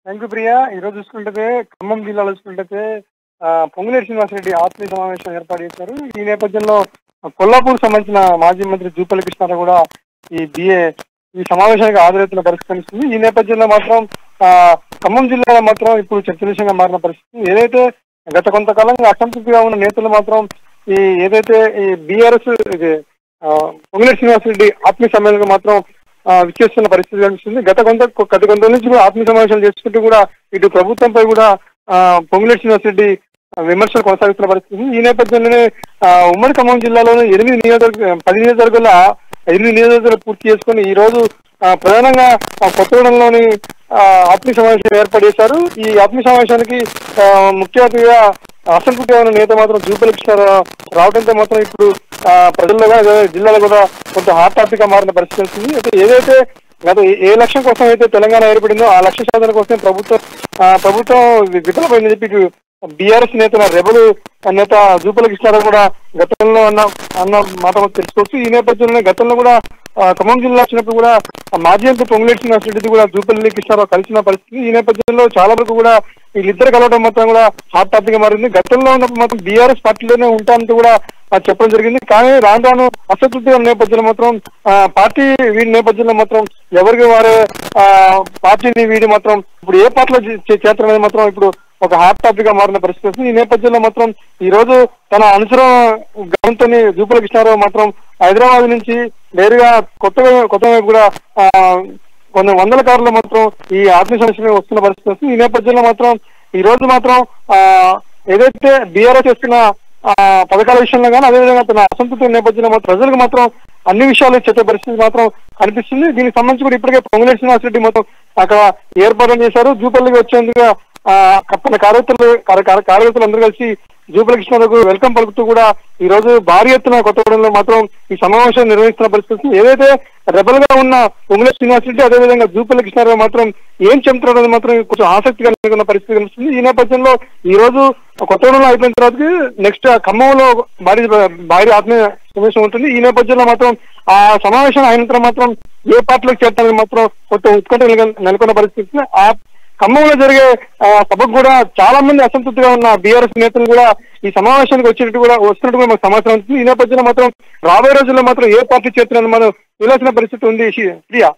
Thank you Priya. ఈరోజు చూసుకుంటే ఖమ్మం జిల్లాలో చూసుకుంటే పొంగులేటి శ్రీనివాసరెడ్డి ఆత్మీయ సమావేశం ఏర్పాటు చేశారు. ఈ నేపథ్యంలో కొల్లాపూర్ సంబంధించిన మాజీ మంత్రి జూపల్లి కృష్ణారావు కూడా ఈ సమావేశానికి హాజరవుతున్న పరిస్థితి కనిపిస్తుంది. ఈ నేపథ్యంలో మాత్రం ఖమ్మం జిల్లాలో మాత్రం ఇప్పుడు చర్చనీయంగా మారిన పరిస్థితి. ఏదైతే గత కొంతకాలంగా అసంతృప్తిగా ఉన్న నేతలు మాత్రం ఏదైతే ఈ బీఆర్ఎస్ పొంగులేటి శ్రీనివాసరెడ్డి ఆత్మీయ సమ్మేళనకు మాత్రం విచ్చేస్తున్న పరిస్థితి కనిపిస్తుంది. గత కొంత నుంచి కూడా ఆత్మీయ సమావేశాలు చేసుకుంటూ కూడా ఇటు ప్రభుత్వంపై కూడా పొంగులేటి శ్రీనివాసరెడ్డి విమర్శలు కొనసాగుతున్న పరిస్థితి. ఈ నేపథ్యంలోనే ఉమ్మడి ఖమ్మం జిల్లాలోని 10 నియోజకవర్గాల్లో 8 నియోజకవర్గాలు పూర్తి చేసుకుని ఈ రోజు ప్రధానంగా కొత్తగూడెంలోని ఆత్మీయ సమావేశం ఏర్పాటు చేశారు. ఈ ఆత్మీయ సమావేశానికి ముఖ్య అతిథిగా అసంతృప్తిగా ఉన్న నేత మాత్రం జూపల్లి కృష్ణారావు రావడంతో మాత్రం ఇప్పుడు ప్రజల్లో జిల్లాలో కూడా కొంత హాట్ టాపిక్ గా మారిన పరిస్థితి వస్తుంది. అయితే ఏదైతే గత ఏ లక్ష్యం కోసం అయితే తెలంగాణ ఏర్పడిందో ఆ లక్ష్య సాధన కోసం ప్రభుత్వం విఫలమైందని చెప్పి బీఆర్ఎస్ నేత రెబల్ నేత జూపల్లి కృష్ణారావు కూడా గతంలో అన్న మాట తెలుసుకోవచ్చు. ఈ నేపథ్యంలో గతంలో కూడా ఖమ్మం జిల్లా వచ్చినప్పుడు కూడా మాజీ ఎంపీ పొంగులేటి శ్రీనివాసరెడ్డి కూడా జూపల్లి కృష్ణారావు కలిసిన పరిస్థితి. ఈ నేపథ్యంలో చాలా వరకు కూడా వీళ్ళిద్దరు కలవడం మొత్తం కూడా హాట్ టాపిక్ గా మారింది. గతంలో ఉన్నప్పుడు మాత్రం బీఆర్ఎస్ పార్టీలోనే ఉంటానంటూ కూడా చెప్పడం జరిగింది. కానీ రాను అసంతృప్తిగా నేపథ్యంలో మాత్రం పార్టీ వీడి నేపథ్యంలో మాత్రం ఎవరికి వారే పార్టీని వీడి మాత్రం ఇప్పుడు ఏ పార్టీలో చేస్తారనేది మాత్రం ఇప్పుడు ఒక హాట్ టాపిక్ గా మారిన పరిస్థితి వస్తుంది. ఈ నేపథ్యంలో మాత్రం ఈ రోజు తన అనుసరం గవంతని జూపల్లి కృష్ణారావు మాత్రం హైదరాబాద్ నుంచి నేరుగా కొత్త వైపు కూడా కొన్ని వందల కార్లు మాత్రం ఈ ఆత్మీయ సమస్య వస్తున్న పరిస్థితి వస్తుంది. ఈ నేపథ్యంలో మాత్రం ఈ రోజు మాత్రం ఏదైతే బీఆర్ఎస్ చేస్తున్న పథకాల విషయంలో కానీ అదేవిధంగా తన అసంతృప్తి నేపథ్యంలో మాత్రం ప్రజలకు మాత్రం అన్ని విషయాలు చెప్పే పరిస్థితి మాత్రం కనిపిస్తుంది. దీనికి సంబంధించి కూడా ఇప్పటికే పొంగులేటి శ్రీనివాసరెడ్డి మొత్తం అక్కడ ఏర్పాట్లు చేశారు. జూపల్లికి వచ్చేందుకు తన కార్యకర్తలు అందరూ కలిసి జూపల్లి కృష్ణారావుకు వెల్కమ్ పలుకుతూ కూడా ఈ రోజు భారీ ఎత్తున కొత్తగూడెంలో మాత్రం ఈ సమావేశం నిర్వహిస్తున్న పరిస్థితి. ఏదైతే రెబల్ గా ఉన్న పొంగులేటి శ్రీనివాసరెడ్డి అదేవిధంగా జూపల్లి కృష్ణారావు మాత్రం ఏం చెబుతున్నారు మాత్రం కొంచెం ఆసక్తిగా ఉన్న పరిస్థితి కనిపిస్తుంది. ఈ నేపథ్యంలో ఈ రోజు కొత్తగూడెంలో అయిపోయిన తర్వాత నెక్స్ట్ ఖమ్మంలో భారీ ఆత్మీయ సమావేశం ఉంటుంది. ఈ నేపథ్యంలో మాత్రం ఆ సమావేశం అయినంతరం మాత్రం ఏ పార్టీలోకి చేరడానికి మాత్రం కొంత ఉత్కంఠ నెలకొన్న పరిస్థితి. ఆ ఖమ్మంలో జరిగే సభకు కూడా చాలా మంది అసంతృప్తిగా ఉన్న బీఆర్ఎస్ నేతలు కూడా ఈ సమావేశానికి వస్తున్నట్టు కూడా మాకు సమాచారం ఉంటుంది. ఈ నేపథ్యంలో మాత్రం రాబోయే రోజుల్లో మాత్రం ఏ పార్టీ చేరుతున్నది మనం తెలియాల్సిన పరిస్థితి ఉంది. ప్రియా.